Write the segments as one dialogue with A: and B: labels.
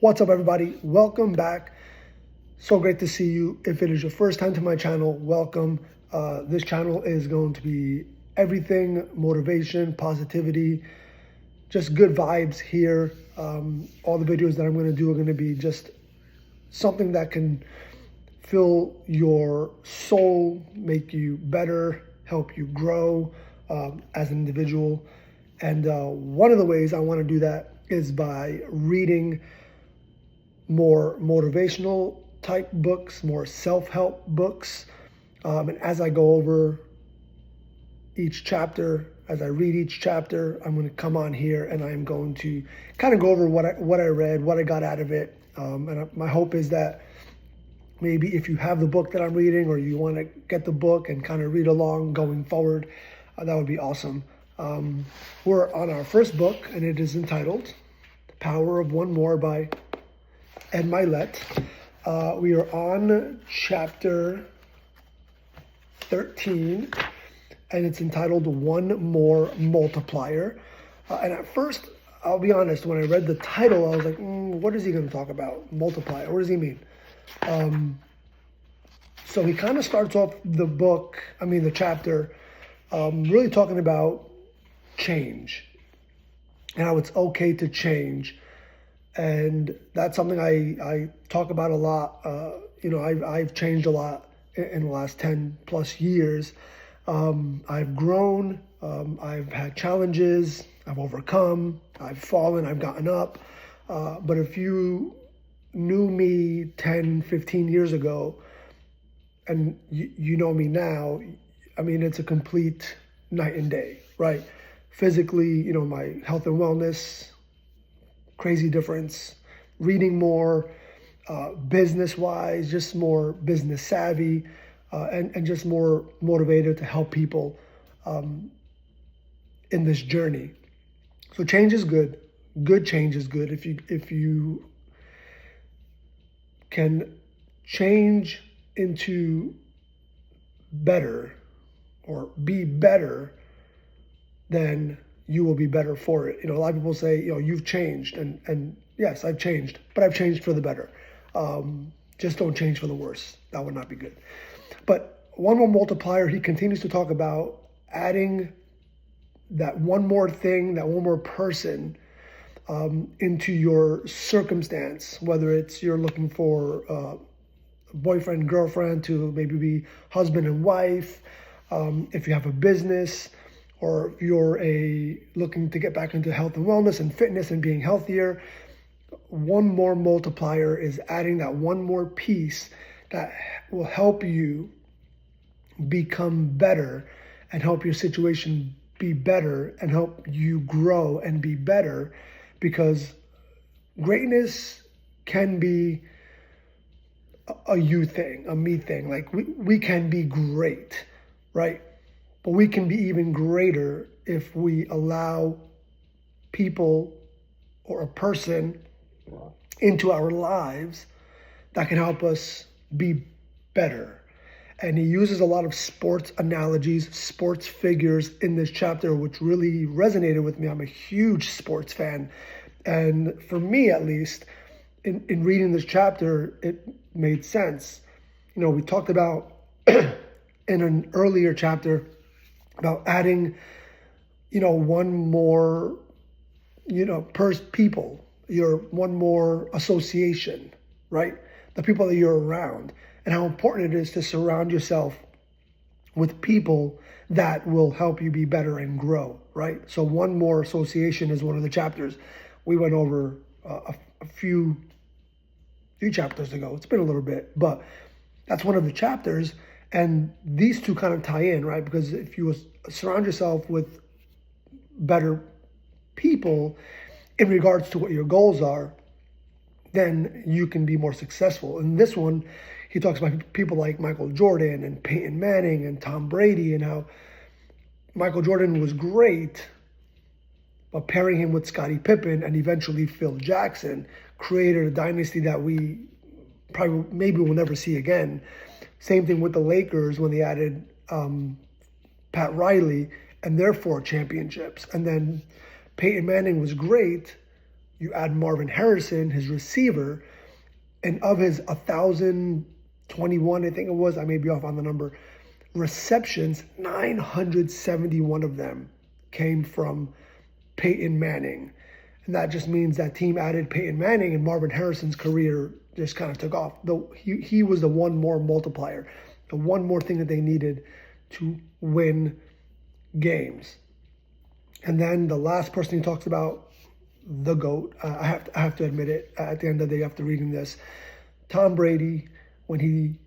A: What's up, everybody? Welcome back. So great to see you. If it is your first time to my channel, welcome. This channel is going to be everything motivation, positivity, just good vibes here. All the videos that I'm going to do are going to be just something that can fill your soul, make you better, help you grow as an individual. And one of the ways I want to do that is by reading more motivational type books, more self-help books. And as I go over each chapter, as I read each chapter, I'm going to come on here and I'm going to kind of go over what I read, what I got out of it. My hope is that maybe if you have the book that I'm reading or you want to get the book and kind of read along going forward, that would be awesome. We're on our first book, and it is entitled The Power of One More by Ed Milet. We are on chapter 13, and it's entitled One More Multiplier. And at first, I'll be honest, when I read the title, I was like, what is he going to talk about? Multiplier, what does he mean? So he kind of starts off the chapter, really talking about change and how it's okay to change. And that's something I talk about a lot. I've changed a lot in the last 10 plus years. I've grown, I've had challenges, I've overcome, I've fallen, I've gotten up. But if you knew me 10, 15 years ago, and you know me now, I mean, it's a complete night and day, right? Physically, my health and wellness, crazy difference. Reading more, business-wise, just more business savvy, and just more motivated to help people in this journey. So change is good. Good change is good. If you can change into better or be better, then you will be better for it. A lot of people say, you've changed. And yes, I've changed, but I've changed for the better. Just don't change for the worse. That would not be good. But One More Multiplier, he continues to talk about adding that one more thing, that one more person into your circumstance, whether it's you're looking for a boyfriend, girlfriend, to maybe be husband and wife, if you have a business, or if you're looking to get back into health and wellness and fitness and being healthier. One More Multiplier is adding that one more piece that will help you become better and help your situation be better and help you grow and be better, because greatness can be a you thing, a me thing. Like we can be great, right? But we can be even greater if we allow people or a person into our lives that can help us be better. And he uses a lot of sports analogies, sports figures in this chapter, which really resonated with me. I'm a huge sports fan. And for me, at least, in reading this chapter, it made sense. We talked about in an earlier chapter about adding, one more, people, one more association, right? The people that you're around, and how important it is to surround yourself with people that will help you be better and grow, right? So one more association is one of the chapters. We went over a few chapters ago. It's been a little bit, but that's one of the chapters. And these two kind of tie in, right? Because if you surround yourself with better people in regards to what your goals are, then you can be more successful. In this one, he talks about people like Michael Jordan and Peyton Manning and Tom Brady, and how Michael Jordan was great, but pairing him with Scottie Pippen and eventually Phil Jackson created a dynasty that we maybe will never see again. Same thing with the Lakers when they added Pat Riley and their 4 championships. And then Peyton Manning was great, you add Marvin Harrison, his receiver, and of his 1,021, I think it was, I may be off on the number, receptions, 971 of them came from Peyton Manning. And that just means that team added Peyton Manning, and Marvin Harrison's career just kind of took off. Though he was the one more multiplier, the one more thing that they needed to win games. And then the last person he talks about, the GOAT, I have to admit it, at the end of the day after reading this, Tom Brady, when he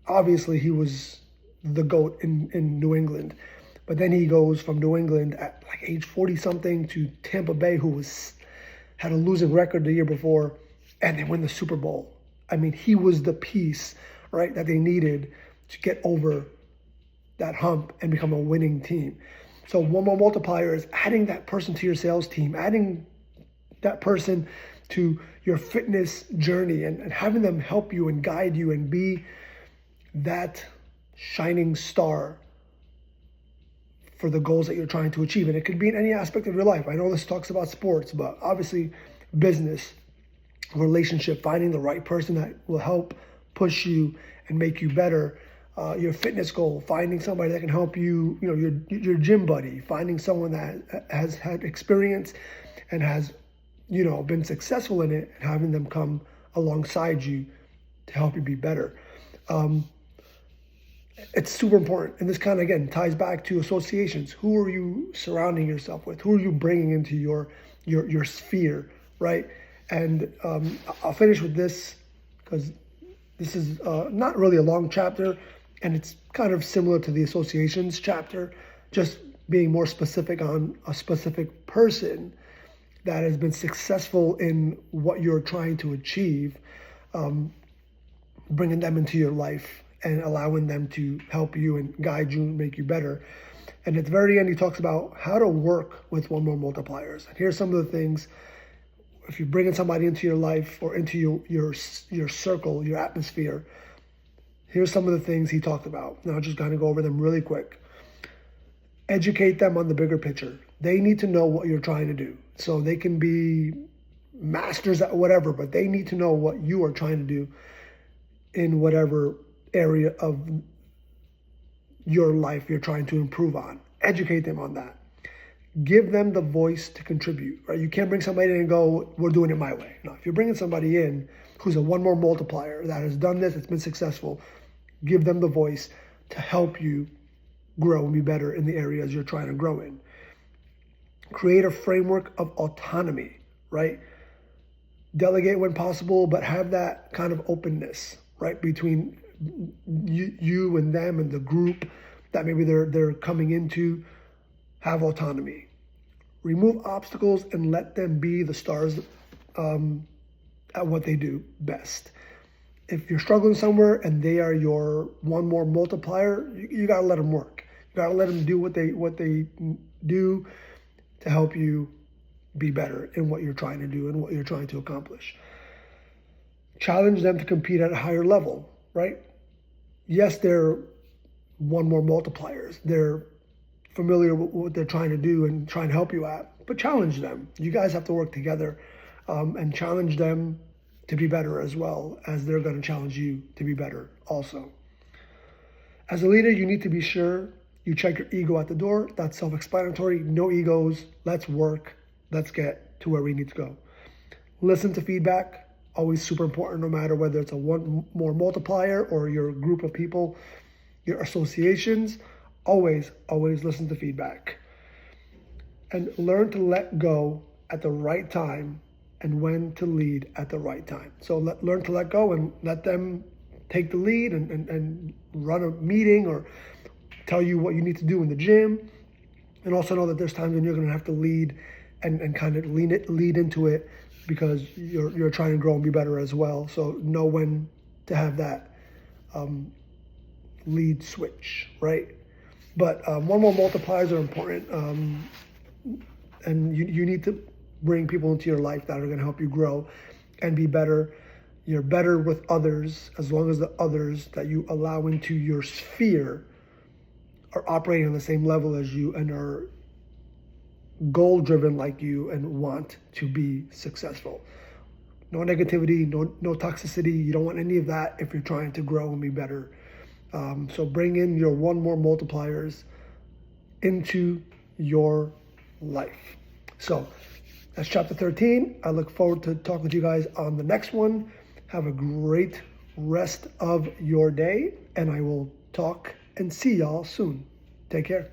A: was the GOAT in New England. But then he goes from New England at like age 40-something to Tampa Bay, who had a losing record the year before, and they win the Super Bowl. I mean, he was the piece, right, that they needed to get over that hump and become a winning team. So one more multiplier is adding that person to your sales team, adding that person to your fitness journey, and having them help you and guide you and be that shining star for the goals that you're trying to achieve. And it could be in any aspect of your life. I know this talks about sports, but obviously business, relationship, finding the right person that will help push you and make you better. Your fitness goal, finding somebody that can help you, your gym buddy, finding someone that has had experience and has, been successful in it, and having them come alongside you to help you be better. It's super important. And this kind of, again, ties back to associations. Who are you surrounding yourself with? Who are you bringing into your sphere, right? And I'll finish with this, because this is not really a long chapter, and it's kind of similar to the associations chapter, just being more specific on a specific person that has been successful in what you're trying to achieve, bringing them into your life and allowing them to help you and guide you and make you better. And at the very end, he talks about how to work with one more multipliers. And here's some of the things. If you're bringing somebody into your life or into your circle, your atmosphere, here's some of the things he talked about. Now, I'll just kind of go over them really quick. Educate them on the bigger picture. They need to know what you're trying to do. So they can be masters at whatever, but they need to know what you are trying to do in whatever area of your life you're trying to improve on. Educate them on that. Give them the voice to contribute, right? You can't bring somebody in and go, we're doing it my way. No, if you're bringing somebody in who's a one more multiplier that has done this, it's been successful, give them the voice to help you grow and be better in the areas you're trying to grow in. Create a framework of autonomy, right? Delegate when possible, but have that kind of openness, right, between you and them and the group that maybe they're coming into. Have autonomy. Remove obstacles and let them be the stars at what they do best. If you're struggling somewhere and they are your one more multiplier, you gotta let them work. You gotta let them do what they do to help you be better in what you're trying to do and what you're trying to accomplish. Challenge them to compete at a higher level, right? Yes, they're one more multipliers. They're familiar with what they're trying to do and trying to help you at, but challenge them. You guys have to work together and challenge them to be better, as well as they're going to challenge you to be better also. As a leader, you need to be sure you check your ego at the door. That's self-explanatory. No egos. Let's work. Let's get to where we need to go. Listen to feedback. Always super important, no matter whether it's a one more multiplier or your group of people, your associations. Always listen to feedback. And learn to let go at the right time and when to lead at the right time. So learn to let go and let them take the lead and run a meeting or tell you what you need to do in the gym. And also know that there's times when you're going to have to lead and kind of lead into it, because you're trying to grow and be better as well. So know when to have that lead switch, right? But one more multipliers are important, and you need to bring people into your life that are going to help you grow and be better. You're better with others as long as the others that you allow into your sphere are operating on the same level as you and are goal driven like you and want to be successful. No negativity, no toxicity. You don't want any of that if you're trying to grow and be better. So bring in your one more multipliers into your life. So that's chapter 13. I look forward to talking to you guys on the next one. Have a great rest of your day, and I will talk and see y'all soon. Take care.